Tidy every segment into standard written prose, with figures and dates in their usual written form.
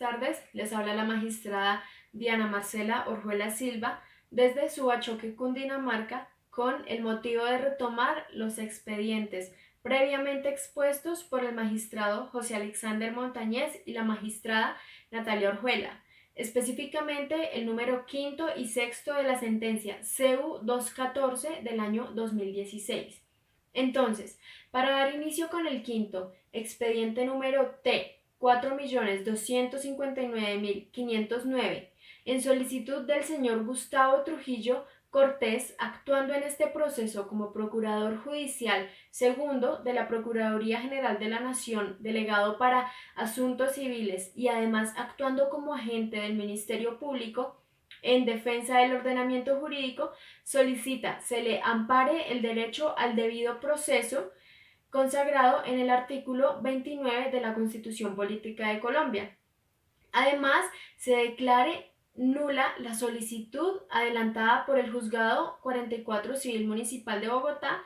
tardes. Les habla la magistrada Diana Marcela Orjuela Silva desde Suachoque, Cundinamarca, con el motivo de retomar los expedientes previamente expuestos por el magistrado José Alexander Montañez y la magistrada Natalia Orjuela, específicamente el número quinto y sexto de la sentencia CU 214 del año 2016. Entonces, para dar inicio con el quinto, expediente número T 4.259.509, en solicitud del señor Gustavo Trujillo Cortés, actuando en este proceso como Procurador Judicial segundo de la Procuraduría General de la Nación, delegado para Asuntos Civiles y además actuando como agente del Ministerio Público en defensa del ordenamiento jurídico, solicita se le ampare el derecho al debido proceso consagrado en el artículo 29 de la Constitución Política de Colombia. Además, se declare nula la solicitud adelantada por el Juzgado 44 Civil Municipal de Bogotá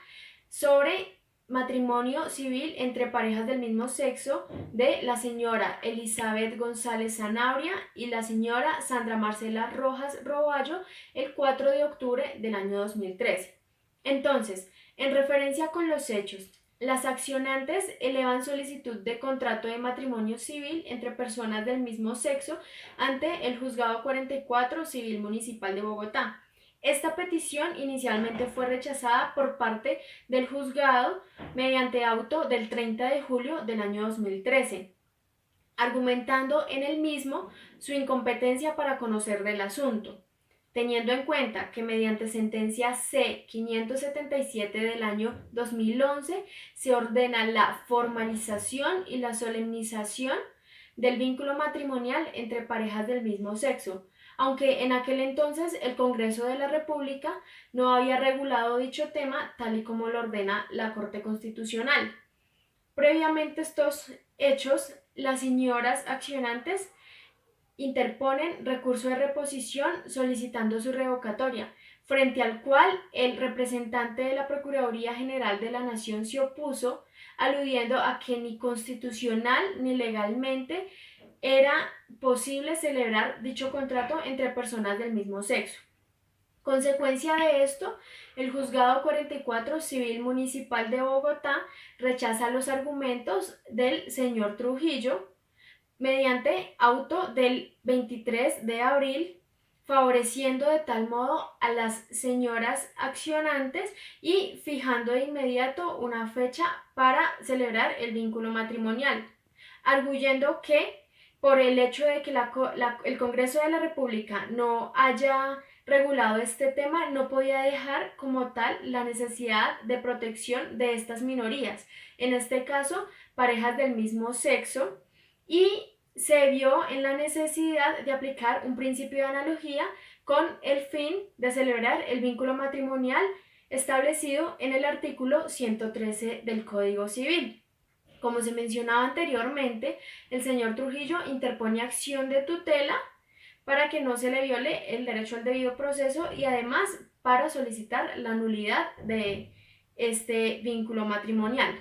sobre matrimonio civil entre parejas del mismo sexo de la señora Elizabeth González Sanabria y la señora Sandra Marcela Rojas Roballo el 4 de octubre del año 2013. Entonces, en referencia con los hechos, las accionantes elevan solicitud de contrato de matrimonio civil entre personas del mismo sexo ante el Juzgado 44 Civil Municipal de Bogotá. Esta petición inicialmente fue rechazada por parte del juzgado mediante auto del 30 de julio del año 2013, argumentando en el mismo su incompetencia para conocer del asunto. Teniendo en cuenta que mediante sentencia C-577 del año 2011 se ordena la formalización y la solemnización del vínculo matrimonial entre parejas del mismo sexo, aunque en aquel entonces el Congreso de la República no había regulado dicho tema tal y como lo ordena la Corte Constitucional. Previamente a estos hechos, las señoras accionantes interponen recurso de reposición solicitando su revocatoria, frente al cual el representante de la Procuraduría General de la Nación se opuso, aludiendo a que ni constitucional ni legalmente era posible celebrar dicho contrato entre personas del mismo sexo. Consecuencia de esto, el Juzgado 44 Civil Municipal de Bogotá rechaza los argumentos del señor Trujillo mediante auto del 23 de abril, favoreciendo de tal modo a las señoras accionantes y fijando de inmediato una fecha para celebrar el vínculo matrimonial, arguyendo que por el hecho de que el Congreso de la República no haya regulado este tema, no podía dejar como tal la necesidad de protección de estas minorías, en este caso parejas del mismo sexo, y se vio en la necesidad de aplicar un principio de analogía con el fin de celebrar el vínculo matrimonial establecido en el artículo 113 del Código Civil. Como se mencionaba anteriormente, el señor Trujillo interpone acción de tutela para que no se le viole el derecho al debido proceso y además para solicitar la nulidad de este vínculo matrimonial.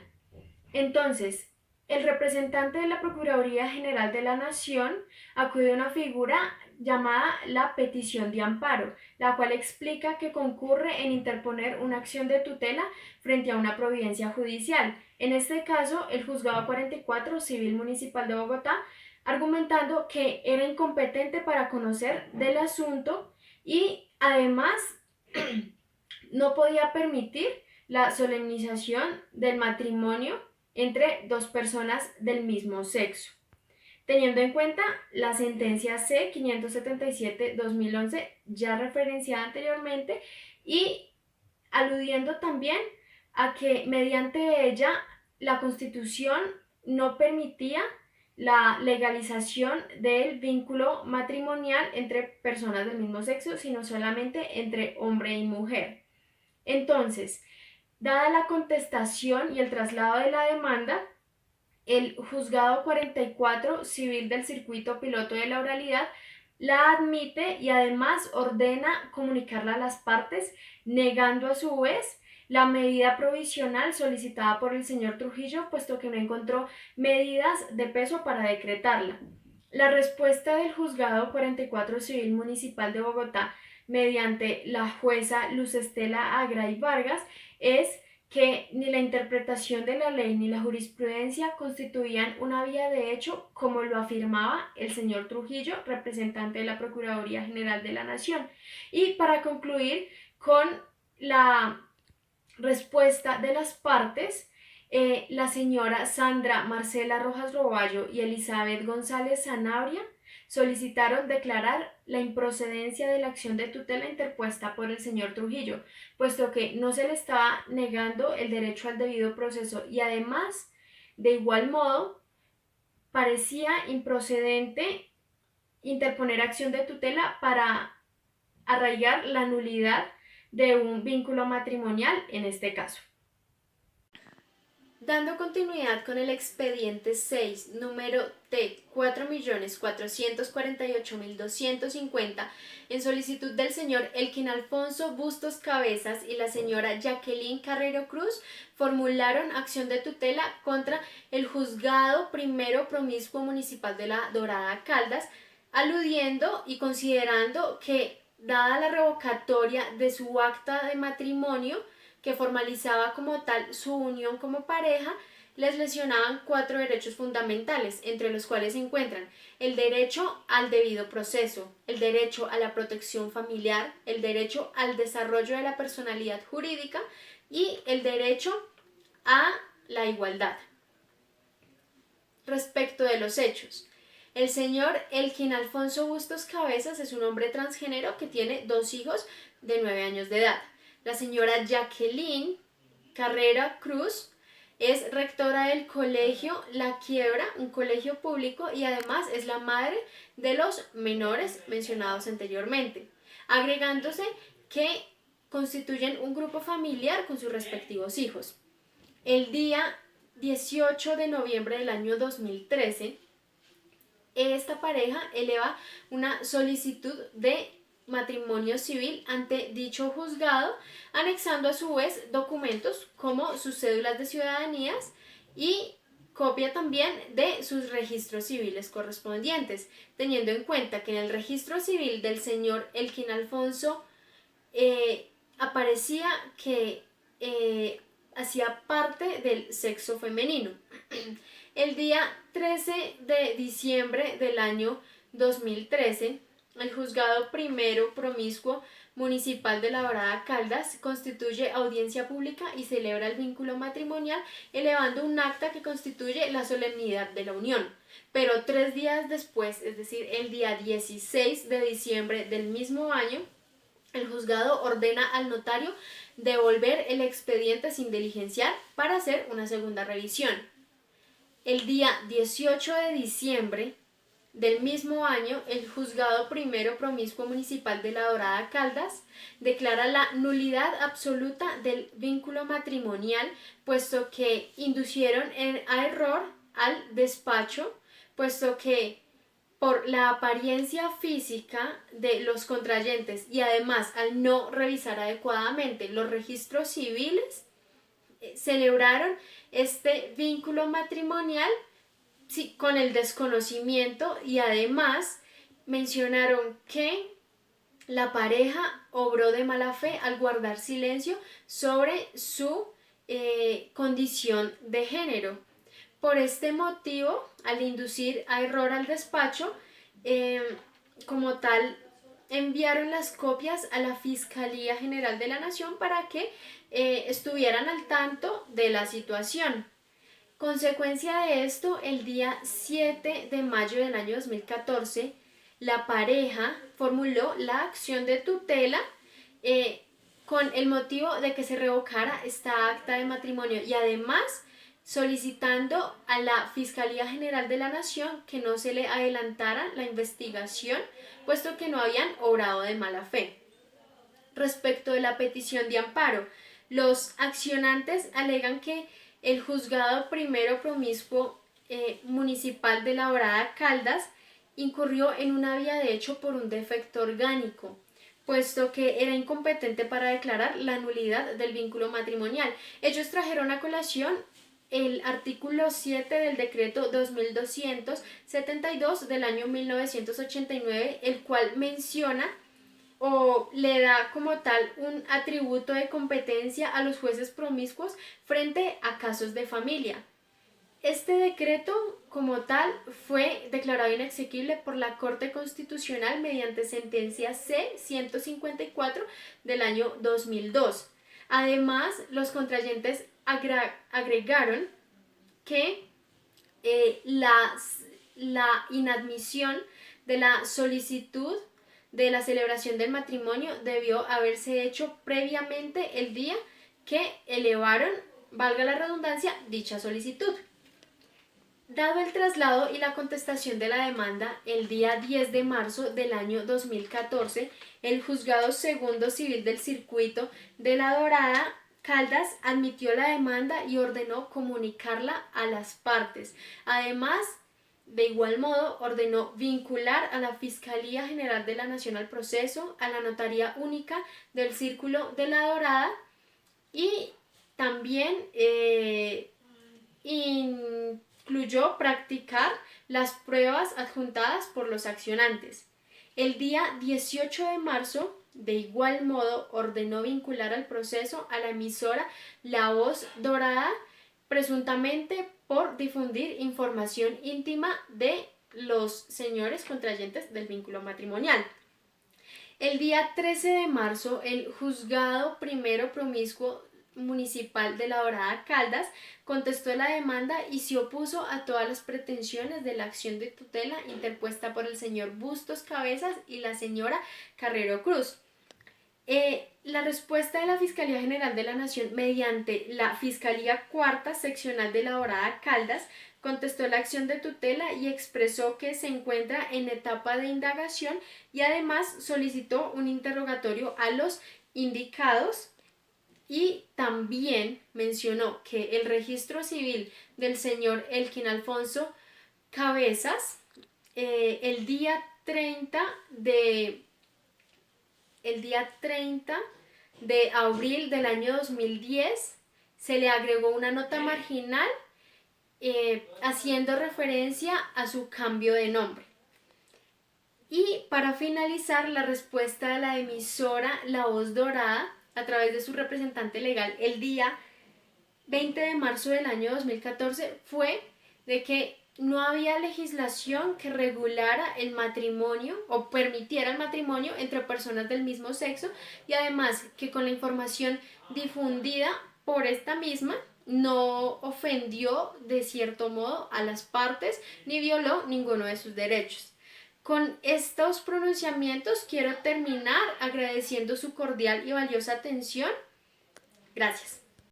Entonces, el representante de la Procuraduría General de la Nación acude a una figura llamada la petición de amparo, la cual explica que concurre en interponer una acción de tutela frente a una providencia judicial, en este caso el Juzgado 44 Civil Municipal de Bogotá, argumentando que era incompetente para conocer del asunto y además no podía permitir la solemnización del matrimonio entre dos personas del mismo sexo, teniendo en cuenta la sentencia C-577-2011 ya referenciada anteriormente y aludiendo también a que mediante ella la Constitución no permitía la legalización del vínculo matrimonial entre personas del mismo sexo, sino solamente entre hombre y mujer. Entonces, dada la contestación y el traslado de la demanda, el Juzgado 44 Civil del Circuito Piloto de la Oralidad la admite y además ordena comunicarla a las partes, negando a su vez la medida provisional solicitada por el señor Trujillo, puesto que no encontró medidas de peso para decretarla. La respuesta del Juzgado 44 Civil Municipal de Bogotá, mediante la jueza Luz Estela Agray Vargas, es que ni la interpretación de la ley ni la jurisprudencia constituían una vía de hecho, como lo afirmaba el señor Trujillo, representante de la Procuraduría General de la Nación. Y para concluir con la respuesta de las partes, la señora Sandra Marcela Rojas Roballo y Elizabeth González Sanabria solicitaron declarar la improcedencia de la acción de tutela interpuesta por el señor Trujillo, puesto que no se le estaba negando el derecho al debido proceso y además, de igual modo, parecía improcedente interponer acción de tutela para arraigar la nulidad de un vínculo matrimonial en este caso. Dando continuidad con el expediente 6, número T 4.448.250, en solicitud del señor Elkin Alfonso Bustos Cabezas y la señora Jacqueline Carrero Cruz, formularon acción de tutela contra el Juzgado Primero Promiscuo Municipal de La Dorada Caldas, aludiendo y considerando que, dada la revocatoria de su acta de matrimonio, que formalizaba como tal su unión como pareja, les lesionaban 4 derechos fundamentales, entre los cuales se encuentran el derecho al debido proceso, el derecho a la protección familiar, el derecho al desarrollo de la personalidad jurídica y el derecho a la igualdad. Respecto de los hechos, el señor Elkin Alfonso Bustos Cabezas es un hombre transgénero que tiene 2 hijos de 9 años de edad. La señora Jacqueline Carrera Cruz es rectora del colegio La Quiebra, un colegio público, y además es la madre de los menores mencionados anteriormente, agregándose que constituyen un grupo familiar con sus respectivos hijos. El día 18 de noviembre del año 2013, esta pareja eleva una solicitud de matrimonio civil ante dicho juzgado, anexando a su vez documentos como sus cédulas de ciudadanías y copia también de sus registros civiles correspondientes, teniendo en cuenta que en el registro civil del señor Elkin Alfonso aparecía que hacía parte del sexo femenino. El día 13 de diciembre del año 2013, el Juzgado Primero Promiscuo Municipal de La Dorada Caldas constituye audiencia pública y celebra el vínculo matrimonial, elevando un acta que constituye la solemnidad de la unión. Pero 3 días después, es decir, el día 16 de diciembre del mismo año, el juzgado ordena al notario devolver el expediente sin diligenciar para hacer una segunda revisión. El día 18 de diciembre del mismo año, el Juzgado Primero Promiscuo Municipal de La Dorada Caldas declara la nulidad absoluta del vínculo matrimonial, puesto que inducieron a error al despacho, puesto que por la apariencia física de los contrayentes y además al no revisar adecuadamente los registros civiles, celebraron este vínculo matrimonial con el desconocimiento y además mencionaron que la pareja obró de mala fe al guardar silencio sobre su condición de género. Por este motivo, al inducir a error al despacho, como tal, enviaron las copias a la Fiscalía General de la Nación para que estuvieran al tanto de la situación. Consecuencia de esto, el día 7 de mayo del año 2014, la pareja formuló la acción de tutela con el motivo de que se revocara esta acta de matrimonio y además solicitando a la Fiscalía General de la Nación que no se le adelantara la investigación, puesto que no habían obrado de mala fe. Respecto de la petición de amparo, los accionantes alegan que el Juzgado Primero Promiscuo Municipal de La Dorada Caldas incurrió en una vía de hecho por un defecto orgánico, puesto que era incompetente para declarar la nulidad del vínculo matrimonial. Ellos trajeron a colación el artículo 7 del decreto 2272 del año 1989, el cual menciona o le da como tal un atributo de competencia a los jueces promiscuos frente a casos de familia. Este decreto como tal fue declarado inexequible por la Corte Constitucional mediante sentencia C-154 del año 2002. Además, los contrayentes agregaron que la inadmisión de la solicitud de la celebración del matrimonio debió haberse hecho previamente el día que elevaron, valga la redundancia, dicha solicitud. Dado el traslado y la contestación de la demanda el día 10 de marzo del año 2014, el Juzgado Segundo Civil del Circuito de La Dorada, Caldas, admitió la demanda y ordenó comunicarla a las partes. Además, de igual modo, ordenó vincular a la Fiscalía General de la Nación al proceso, a la Notaría Única del Círculo de La Dorada y también incluyó practicar las pruebas adjuntadas por los accionantes. El día 18 de marzo, de igual modo, ordenó vincular al proceso a la emisora La Voz Dorada, presuntamente por difundir información íntima de los señores contrayentes del vínculo matrimonial. El día 13 de marzo, el Juzgado Primero Promiscuo Municipal de La Dorada, Caldas, contestó la demanda y se opuso a todas las pretensiones de la acción de tutela interpuesta por el señor Bustos Cabezas y la señora Carrero Cruz. La respuesta de la Fiscalía General de la Nación mediante la Fiscalía Cuarta Seccional de La Dorada, Caldas, contestó la acción de tutela y expresó que se encuentra en etapa de indagación y además solicitó un interrogatorio a los indicados y también mencionó que el registro civil del señor Elkin Alfonso Cabezas el día 30 de abril del año 2010 se le agregó una nota marginal haciendo referencia a su cambio de nombre. Y para finalizar, la respuesta de la emisora La Voz Dorada a través de su representante legal el día 20 de marzo del año 2014 fue de que no había legislación que regulara el matrimonio o permitiera el matrimonio entre personas del mismo sexo y además que con la información difundida por esta misma no ofendió de cierto modo a las partes ni violó ninguno de sus derechos. Con estos pronunciamientos quiero terminar agradeciendo su cordial y valiosa atención. Gracias.